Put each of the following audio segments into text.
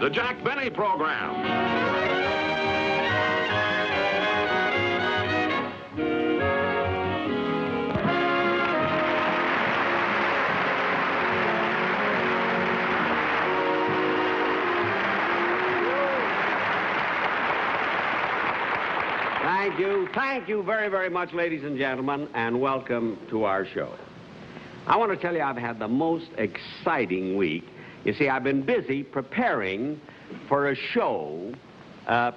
the Jack Benny Program. Thank you very, very much, ladies and gentlemen, and welcome to our show. I want to tell you I've had the most exciting week. You see, I've been busy preparing for a show, a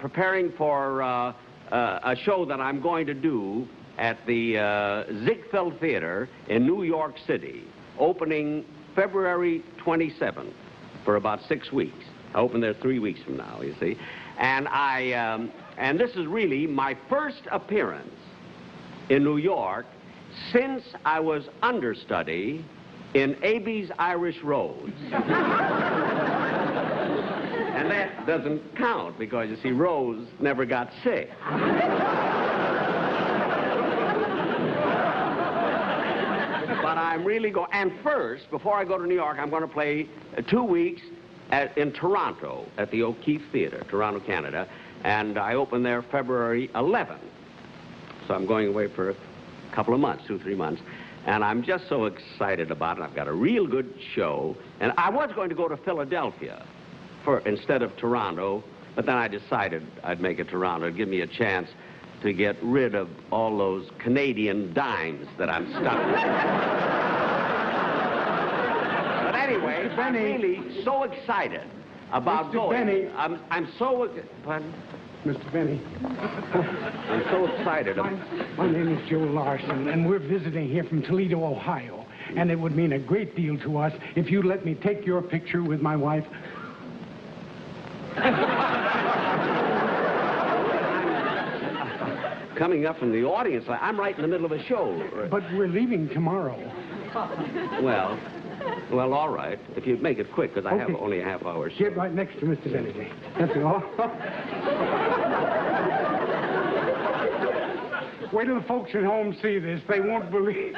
show that I'm going to do at the Ziegfeld Theater in New York City, opening February 27th for about 6 weeks. I open there 3 weeks from now, you see. And this is really my first appearance in New York since I was understudy in A.B.'s Irish Rose. And that doesn't count because, you see, Rose never got sick. But I'm really going... And first, before I go to New York, I'm going to play 2 weeks in Toronto at the O'Keefe Theater, Toronto, Canada. And I open there February 11th. So I'm going away for a couple of months, 2 or 3 months. And I'm just so excited about it. I've got a real good show. And I was going to go to Philadelphia instead of Toronto, but then I decided I'd make it Toronto. It'd give me a chance to get rid of all those Canadian dimes that I'm stuck with. But anyway, I'm really so excited about going. Benny. I'm so... Pardon? Mr. Benny. I'm so excited. My name is Joe Larson, and we're visiting here from Toledo, Ohio. And it would mean a great deal to us if you'd let me take your picture with my wife. Coming up from the audience, I'm right in the middle of a show. But we're leaving tomorrow. Well, all right. If you make it quick, because I have only a half-hour show. Get right next to Mr. Benny. That's all. Wait till the folks at home see this. They won't believe.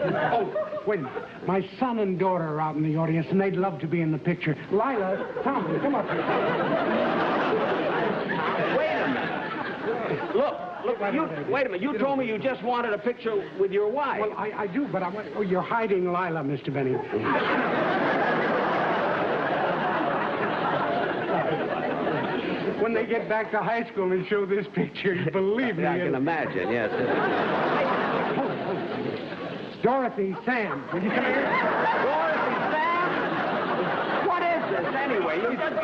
Oh, wait a minute. My son and daughter are out in the audience, and they'd love to be in the picture. Lila, Tom, come up here. Wait a minute. Look, wait a minute. You told me you just wanted a picture with your wife. Well, I do, but I want... Oh, you're hiding Lila, Mr. Benny. When they get back to high school and show this picture, believe me... I can imagine, yes. Dorothy, Sam, will you come here? Dorothy, Sam? What is this, anyway?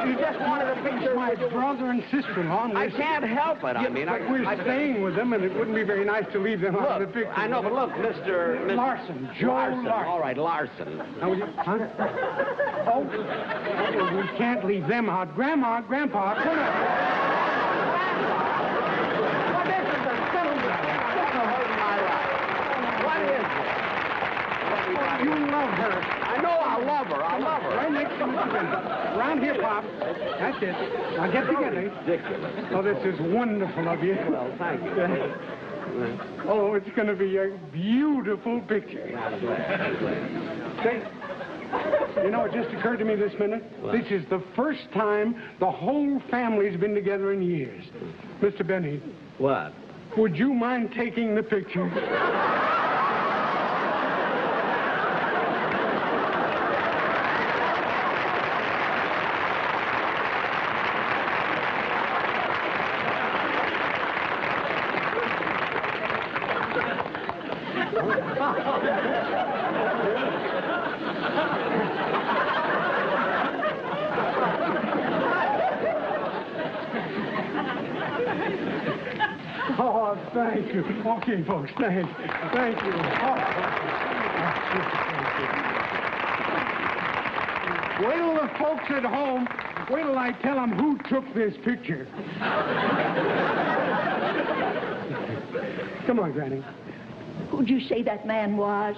You just wanted a picture... My brother and sister-in-law. I can't help it. I mean, we're staying with them, and it wouldn't be very nice to leave them out of the picture. I know, but look, Mr. Larson, Joe Larson. All right, Larson. Now, will you... Huh? Oh, we can't leave them out. Grandma, Grandpa, come on. What is it that's still What is it? You love her. I know I'll love her. I'll love her. Right next to Mr. Benny. Round here, Pop. That's it. Now get together. Ridiculous. Oh, this is wonderful of you. Well, thank you. Oh, it's going to be a beautiful picture. Say, you know, it just occurred to me this minute. What? This is the first time the whole family's been together in years. Mr. Benny. What? Would you mind taking the picture? Oh, thank you. Okay, folks, thank you. Thank you. Wait till the folks at home, wait till I tell them who took this picture. Come on, Granny. Who'd you say that man was?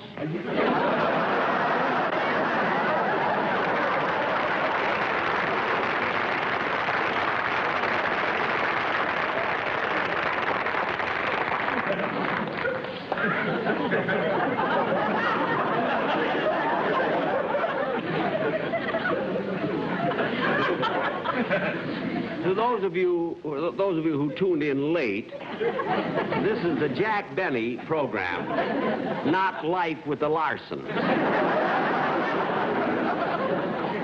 To those of you who tuned in late, this is the Jack Benny program, not Life with the Larsons.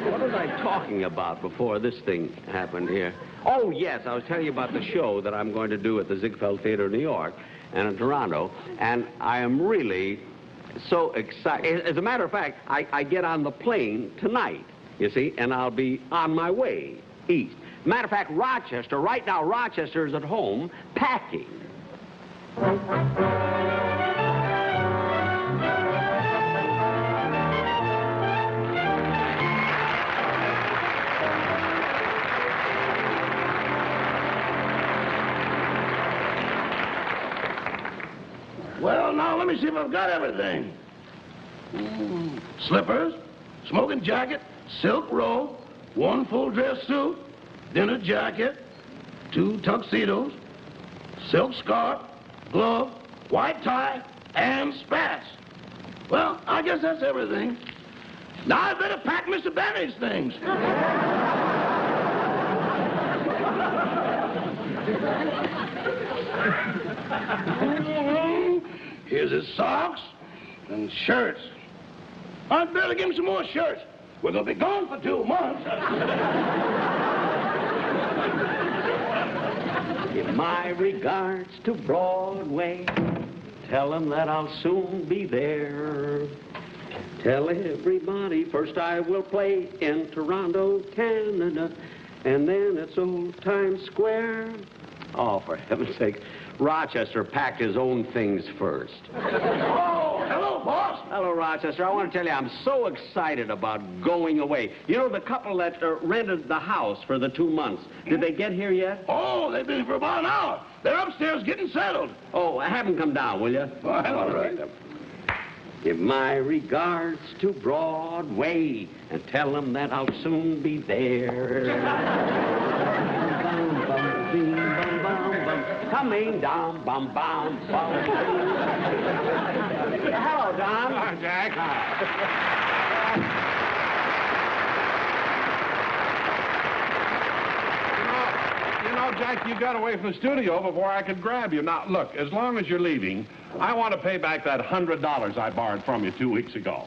What was I talking about before this thing happened here? Oh, yes, I was telling you about the show that I'm going to do at the Ziegfeld Theater in New York and in Toronto, and I am really so excited. As a matter of fact, I get on the plane tonight, you see, and I'll be on my way east. Matter of fact, Rochester, right now, Rochester is at home packing. Well, now, let me see if I've got everything. Slippers, smoking jacket, silk robe, 1 full dress suit, dinner jacket, 2 tuxedos, silk scarf, glove, white tie, and spats. Well, I guess that's everything. Now I better pack Mr. Benny's things. Here's his socks and shirts. I'd better give him some more shirts. We're going to be gone for 2 months. Give my regards to Broadway. Tell them that I'll soon be there. Tell everybody first I will play in Toronto, Canada, and then it's old Times Square. Oh, for heaven's sake, Rochester packed his own things first. Oh, hello, boss. Hello, Rochester. I want to tell you, I'm so excited about going away. You know, the couple that rented the house for the 2 months, did they get here yet? Oh, they've been here for about an hour. They're upstairs getting settled. Oh, have them come down, will you? All right. Give my regards to Broadway and tell them that I'll soon be there. Bum, bum, bing, bum, bum, bum. Coming down, bum, bum, bum. Hello, Don. Hi, Jack. You know, Jack, you got away from the studio before I could grab you. Now, look, as long as you're leaving, I want to pay back that $100 I borrowed from you 2 weeks ago.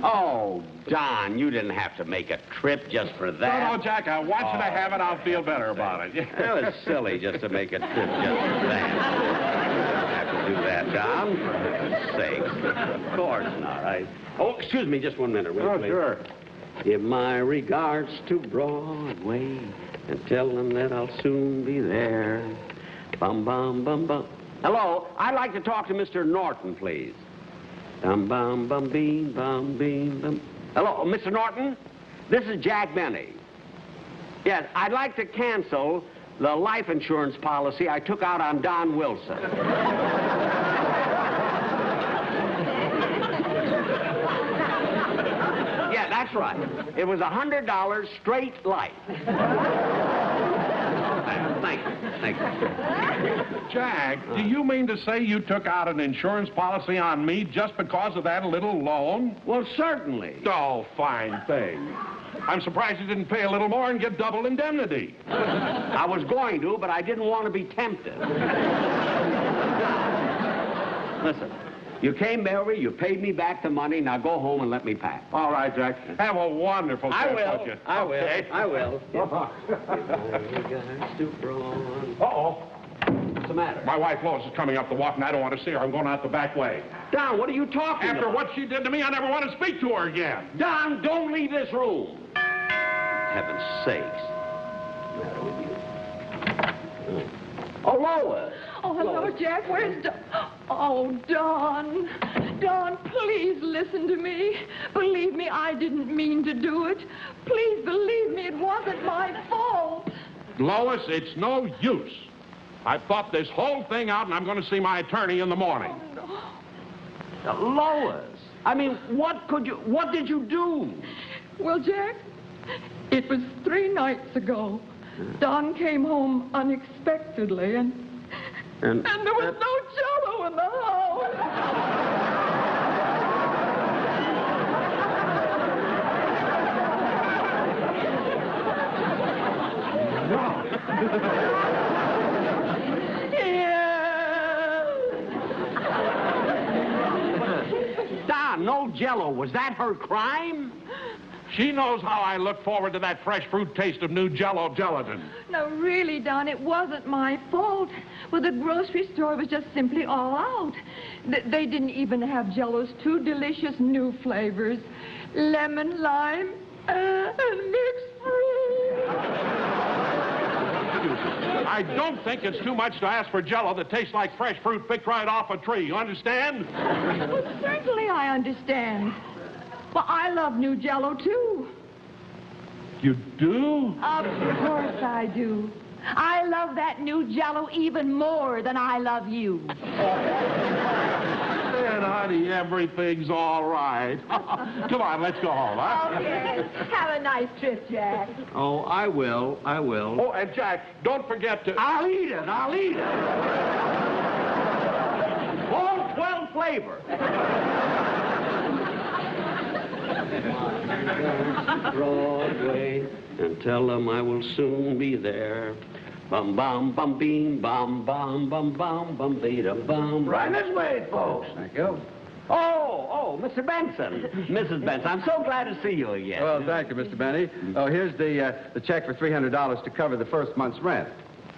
Oh, Don, you didn't have to make a trip just for that. No, Jack, I want you to have it. I'll feel better about it. It was silly just to make a trip just for that. You don't have to do that, Don, for heaven's sakes. Of course not. Oh, excuse me just 1 minute, will you, please? Sure. Give my regards to Broadway and tell them that I'll soon be there. Bum, bum, bum, bum. Hello, I'd like to talk to Mr. Norton, please. Bum, bum, bum, beam, bum, beam, bum. Hello, Mr. Norton? This is Jack Benny. Yes, I'd like to cancel the life insurance policy I took out on Don Wilson. Yeah, that's right. It was $100 straight life. Thank you. Thank you. Jack, do you mean to say you took out an insurance policy on me just because of that little loan? Well, certainly. Oh, fine thing. I'm surprised you didn't pay a little more and get double indemnity. I was going to, but I didn't want to be tempted. Listen, you came over, you paid me back the money, now go home and let me pack. All right, Jack. Have a wonderful trip, won't you? I will. Okay. I will. Uh-oh. What's the matter? My wife Lois is coming up the walk, and I don't want to see her. I'm going out the back way. Don, what are you talking After about? what she did to me, I never want to speak to her again. Don, don't leave this room. Heaven's sakes. What's the matter with you? Oh, Lois. Oh, hello, Jack. Where's Don? Oh, Don. Don, please listen to me. Believe me, I didn't mean to do it. Please believe me, it wasn't my fault. Lois, it's no use. I've thought this whole thing out, and I'm going to see my attorney in the morning. Oh, Now, Lois, I mean, what did you do? no. Well, Jack, it was 3 nights ago. Don came home unexpectedly, and there was no Jell-O in the house. Don, no Jell-O. Was that her crime? She knows how I look forward to that fresh fruit taste of new Jell-O gelatin. No, really, Don, it wasn't my fault. Well, the grocery store was just simply all out. They didn't even have Jell-O's 2 delicious new flavors, lemon, lime, and mixed fruit. I don't think it's too much to ask for Jell-O that tastes like fresh fruit picked right off a tree. You understand? Well, certainly I understand. Well, I love new Jell-O, too. You do? Of course I do. I love that new Jell-O even more than I love you. And, honey, everything's all right. Come on, let's go home, huh? Okay. Have a nice trip, Jack. Oh, I will. Oh, and Jack, don't forget to... I'll eat it. All 12 flavor. Broadway, and tell them I will soon be there. Bum bum bum beam bum bum bum bum bum beta bum. Right this way, folks. Thank you. Oh, Mr. Benson. Mrs. Benson, I'm so glad to see you again. Well, thank you, Mr. Benny. Oh, here's the check for $300 to cover the first month's rent.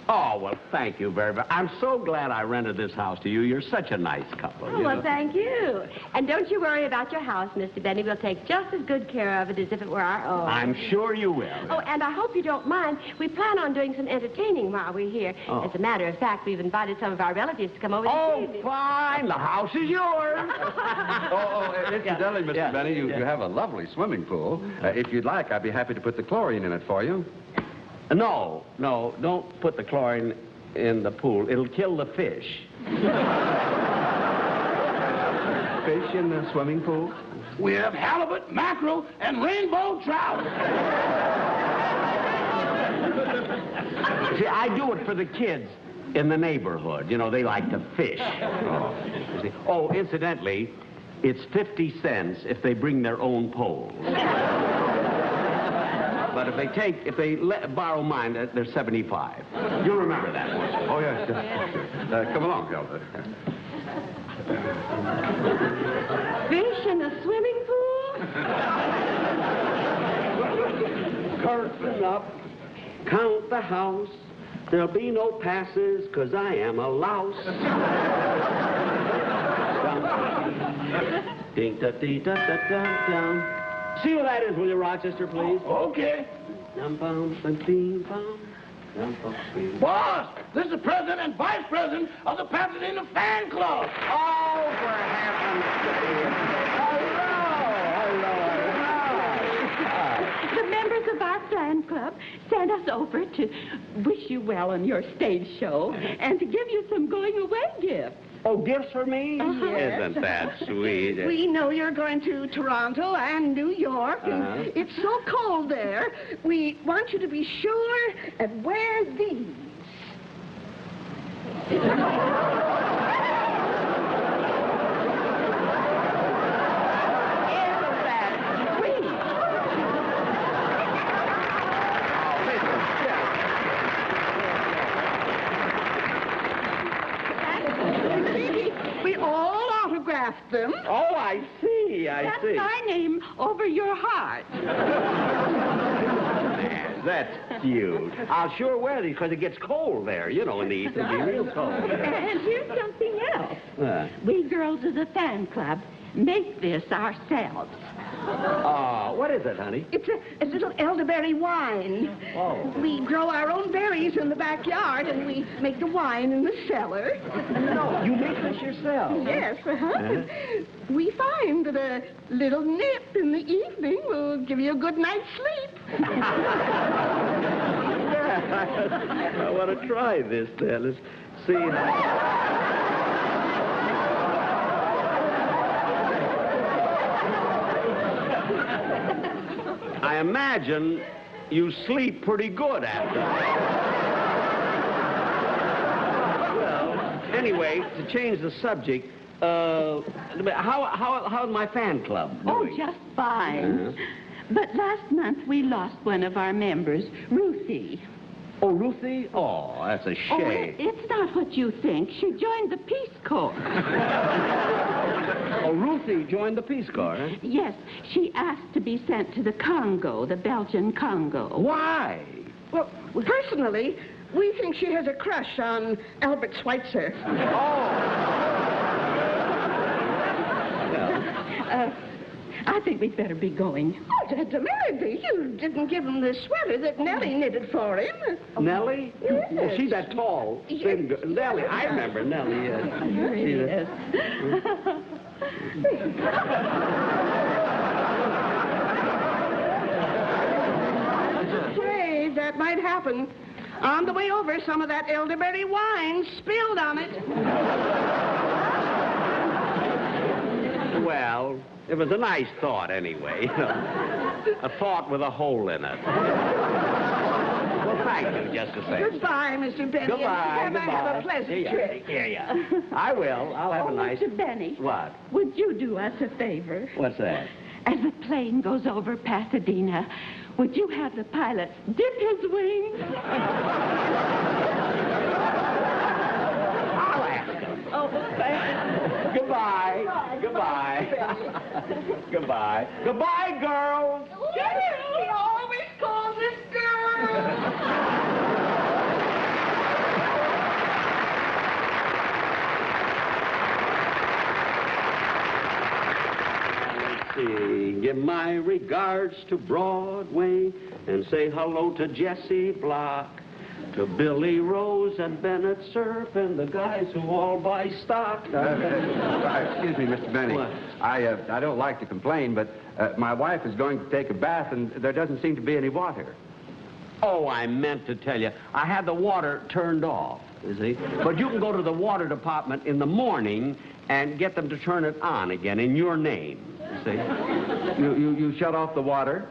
Oh, well, thank you very much. I'm so glad I rented this house to you. You're such a nice couple. Oh, well, thank you. And don't you worry about your house, Mr. Benny. We'll take just as good care of it as if it were our own. I'm sure you will. Oh, and I hope you don't mind. We plan on doing some entertaining while we're here. Oh. As a matter of fact, we've invited some of our relatives to come over this evening. Fine. The house is yours. Incidentally, Mr. Benny, you have a lovely swimming pool. If you'd like, I'd be happy to put the chlorine in it for you. No, don't put the chlorine in the pool. It'll kill the fish. Fish in the swimming pool? We have halibut, mackerel, and rainbow trout. See, I do it for the kids in the neighborhood. You know, they like to fish. Oh, incidentally, it's 50 cents if they bring their own poles. But if they borrow mine, they're 75. You'll remember that one. Oh, yes. Come along, Hilda. Fish in a swimming pool? Curtain up, count the house. There'll be no passes, 'cause I am a louse. Ding da dee da da da da. See who that is, will you, Rochester, please? Okay. Boss, this is the president and vice president of the Pasadena Fan Club. Oh, for heaven's sake. Hello. The members of our fan club sent us over to wish you well on your stage show and to give you some going-away gifts. Oh, gifts for me? Yes. Isn't that sweet? We know you're going to Toronto and New York, and it's so cold there. We want you to be sure and wear these. We all autographed them. Oh, I see. That's my name over your heart. That's cute. I'll sure wear these because it gets cold there, you know, in the east. It'll be real cold. And here's something else. We girls of the fan club make this ourselves. What is it, honey? It's a little elderberry wine. Oh. We grow our own berries in the backyard, and we make the wine in the cellar. No, you make this yourself. Yes, We find that a little nip in the evening will give you a good night's sleep. Yeah, I want to try this, then. Let's see how... I imagine you sleep pretty good after that. Well, anyway, to change the subject, how's my fan club doing? Oh, just fine. But last month we lost one of our members, Ruthie. Oh, Ruthie? Oh, that's a Oh, shame. it's not what you think. She joined the Peace Corps. Oh, Ruthie joined the Peace Corps, huh? Yes, she asked to be sent to the Congo, the Belgian Congo. Why? Well, personally, we think she has a crush on Albert Schweitzer. I think we'd better be going. Oh, Aunt America, you didn't give him the sweater that Nellie knitted for him. Nellie? Yes. Well, she's that tall, thin girl. Nellie, I remember Nellie. Yes. Afraid that might happen. On the way over, some of that elderberry wine spilled on it. Well, it was a nice thought anyway. A thought with a hole in it. Well, thank you, just the same. Goodbye, Mr. Benny. Goodbye, And have a pleasant trip. Yeah. I will. I'll have a nice... Mr. Benny. What? Would you do us a favor? What's that? As the plane goes over Pasadena, would you have the pilot dip his wings? I'll ask him. Oh, thank you. Goodbye. Goodbye. Goodbye. Goodbye, girls. He always calls us girls. Give my regards to Broadway and say hello to Jesse Block, to Billy Rose and Bennett Cerf and the guys who all buy stock. Excuse me, Mr. Benny. What? I don't like to complain, but my wife is going to take a bath and there doesn't seem to be any water. Oh, I meant to tell you, I had the water turned off, you see. But you can go to the water department in the morning and get them to turn it on again in your name, you see. You shut off the water?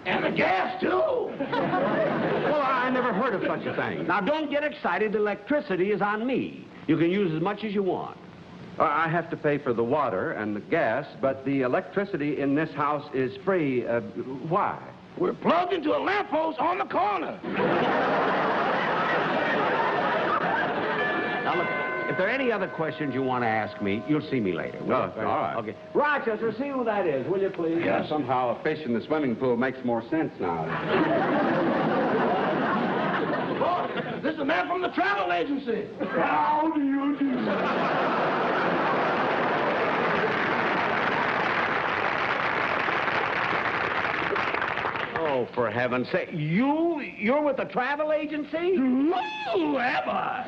And the gas, too. Well, I never heard of such a thing. Now, don't get excited. The electricity is on me. You can use as much as you want. I have to pay for the water and the gas, but the electricity in this house is free. Why? We're plugged into a lamppost on the corner. Now, look, if there are any other questions you want to ask me, you'll see me later. Oh, all right. Okay. Rochester, see who that is, will you, please? Yeah, somehow a fish in the swimming pool makes more sense now. Oh, this is a man from the travel agency. How do you do? Oh, for heaven's sake. You're with the travel agency? Ooh, am I?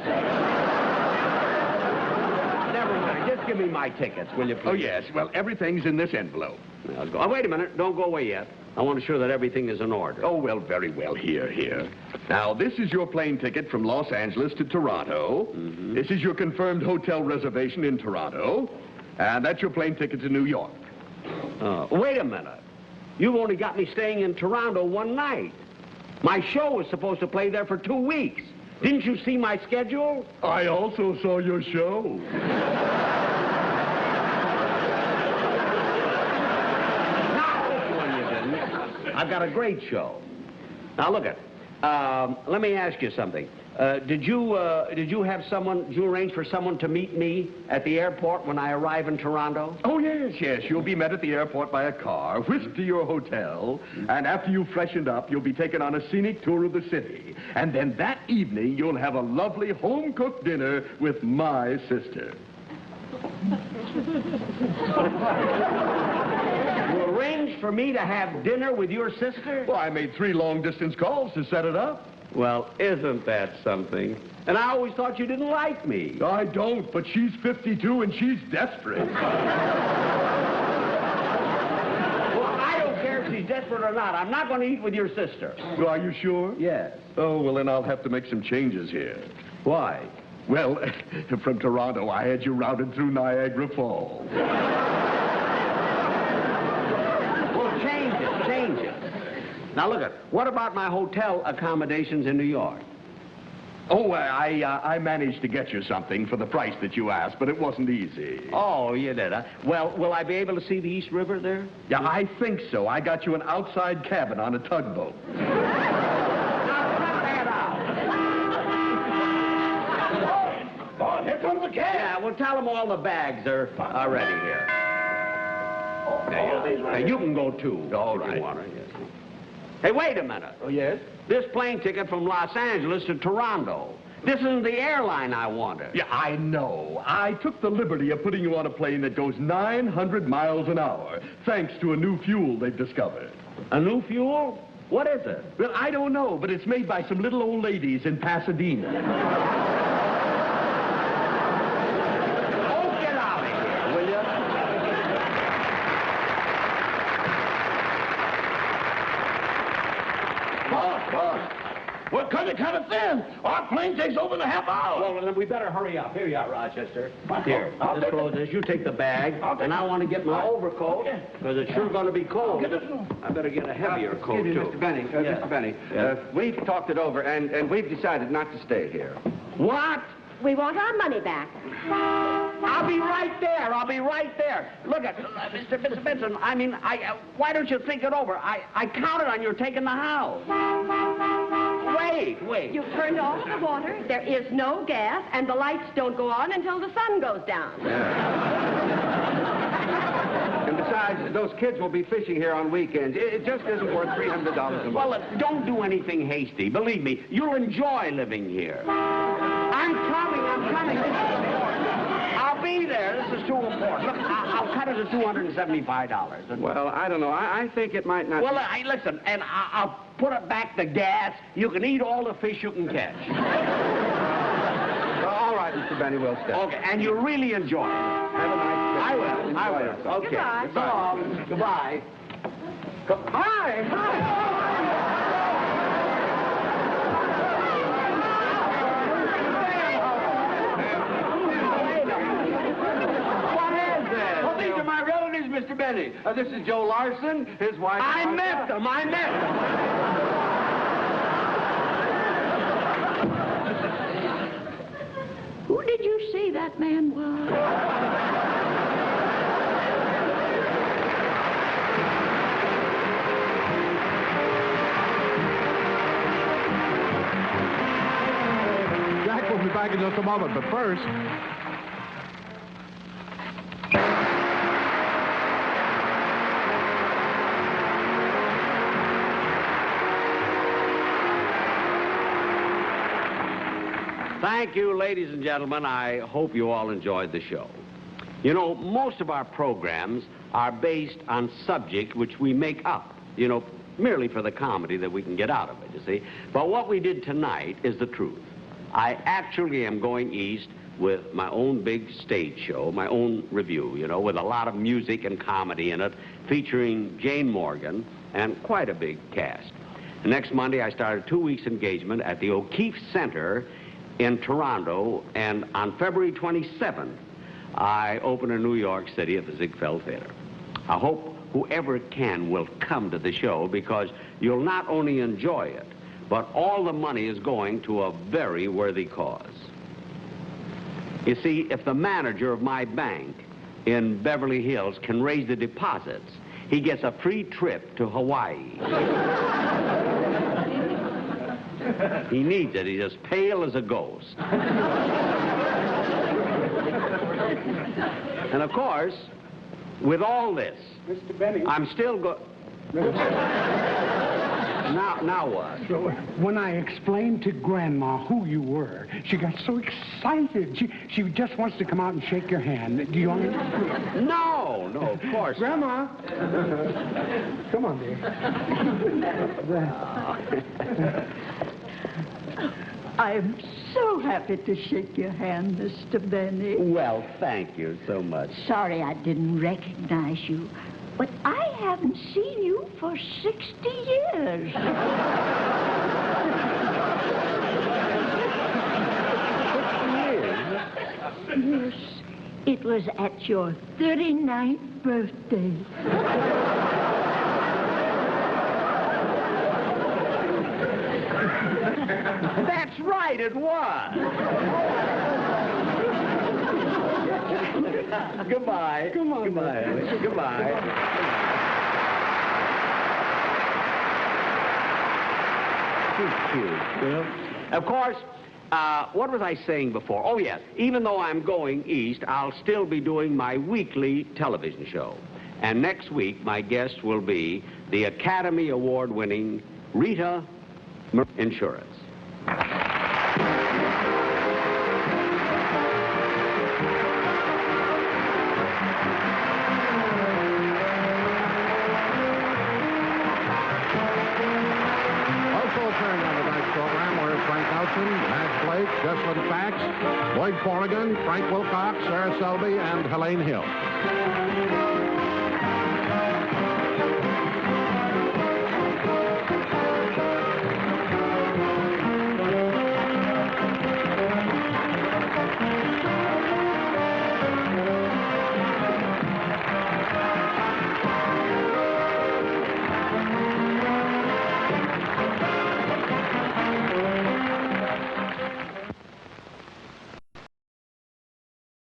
Never mind. Just give me my tickets, will you, please? Oh, yes. Well, everything's in this envelope. Now, go. Oh, wait a minute. Don't go away yet. I want to sure that everything is in order. Oh, well, very well. Here. Now, this is your plane ticket from Los Angeles to Toronto. Mm-hmm. This is your confirmed hotel reservation in Toronto. And that's your plane ticket to New York. Wait a minute. You've only got me staying in Toronto one night. My show was supposed to play there for 2 weeks. Didn't you see my schedule? I also saw your show. Not this one you didn't. I've got a great show. Now, look it. Let me ask you something. Did you arrange for someone to meet me at the airport when I arrive in Toronto? Oh, yes. You'll be met at the airport by a car, whisked to your hotel, and after you've freshened up, you'll be taken on a scenic tour of the city. And then that evening, you'll have a lovely home-cooked dinner with my sister. You arranged for me to have dinner with your sister? Well, I made 3 long-distance calls to set it up. Well, isn't that something? And I always thought you didn't like me. I don't, but she's 52 and she's desperate. Well, I don't care if she's desperate or not. I'm not going to eat with your sister. Are you sure? Yes. Oh, well, then I'll have to make some changes here. Why? Well, from Toronto, I had you routed through Niagara Falls. Well, change it. Now, look at, what about my hotel accommodations in New York? Oh, I managed to get you something for the price that you asked, but it wasn't easy. Oh, you did, huh? Well, will I be able to see the East River there? Yeah, I think so. I got you an outside cabin on a tugboat. Now, cut that out. comes the cab. Yeah, well, tell them all the bags are ready here. Hey, you can go too. All if right. you want to, yes. Hey, wait a minute. Oh, yes? This plane ticket from Los Angeles to Toronto. This isn't the airline I wanted. Yeah, I know. I took the liberty of putting you on a plane that goes 900 miles an hour, thanks to a new fuel they've discovered. A new fuel? What is it? Well, I don't know, but it's made by some little old ladies in Pasadena. Oh, get out of here, will you? Boss. We're cutting kind of thin. Our plane takes over in a half hour. Well, then we better hurry up. Here you are, Rochester. Here, I'll this take clothes this. You take the bag, and I want to get my overcoat, because it's sure going to be cold. I better get a heavier coat, too. Mr. Benny, Mr. Benny, we've talked it over, and we've decided not to stay here. What? We want our money back. I'll be right there. I'll be right there. Look at Mr. Benson. I mean, why don't you think it over? I counted on you taking the house. Wait. You've turned off the water, there is no gas, and the lights don't go on until the sun goes down. And besides, those kids will be fishing here on weekends. It just isn't worth $300 a month. Well, don't do anything hasty. Believe me, you'll enjoy living here. I'm coming. This is important. I'll be there. This is too important. Look, I'll cut it to $275. Well, I don't know. I think it might not... Well, listen, and I'll put it back to gas. You can eat all the fish you can catch. All right, Mr. Benny, we'll stay. Okay, and you'll really enjoy it. Have a nice trip. I will. Okay. Goodbye. So long. Goodbye. Hi. What is this? Well, these are my relatives, Mr. Benny. This is Joe Larson, his wife... I met them. Who did you say that man was? Jack will be back in just a moment, but first... Thank you, ladies and gentlemen. I hope you all enjoyed the show. You know, most of our programs are based on subject which we make up, merely for the comedy that we can get out of it, you see. But what we did tonight is the truth. I actually am going east with my own big stage show, my own review, with a lot of music and comedy in it, featuring Jane Morgan and quite a big cast. Next Monday, I start a 2-week engagement at the O'Keefe Center in Toronto, and on February 27th, I open in New York City at the Ziegfeld Theater. I hope whoever can will come to the show, because you'll not only enjoy it, but all the money is going to a very worthy cause. You see, if the manager of my bank in Beverly Hills can raise the deposits, he gets a free trip to Hawaii. He needs it. He's as pale as a ghost. And of course, with all this, Mr. Benny. I'm still Now what? So, when I explained to Grandma who you were, she got so excited. She just wants to come out and shake your hand. Do you want me to? No, of course. Grandma. Come on, dear. I'm so happy to shake your hand, Mr. Benny. Well, thank you so much. Sorry I didn't recognize you, but I haven't seen you for 60 years. Yes, it was at your 39th birthday. That's right, it was. Goodbye. Come on. Goodbye, Ellie. Goodbye. Too cute. Of course, What was I saying before? Oh, yes. Even though I'm going east, I'll still be doing my weekly television show. And next week, my guest will be the Academy Award-winning Rita Insurance. Jesslyn Fax, Lloyd Corrigan, Frank Wilcox, Sarah Selby, and Helene Hill.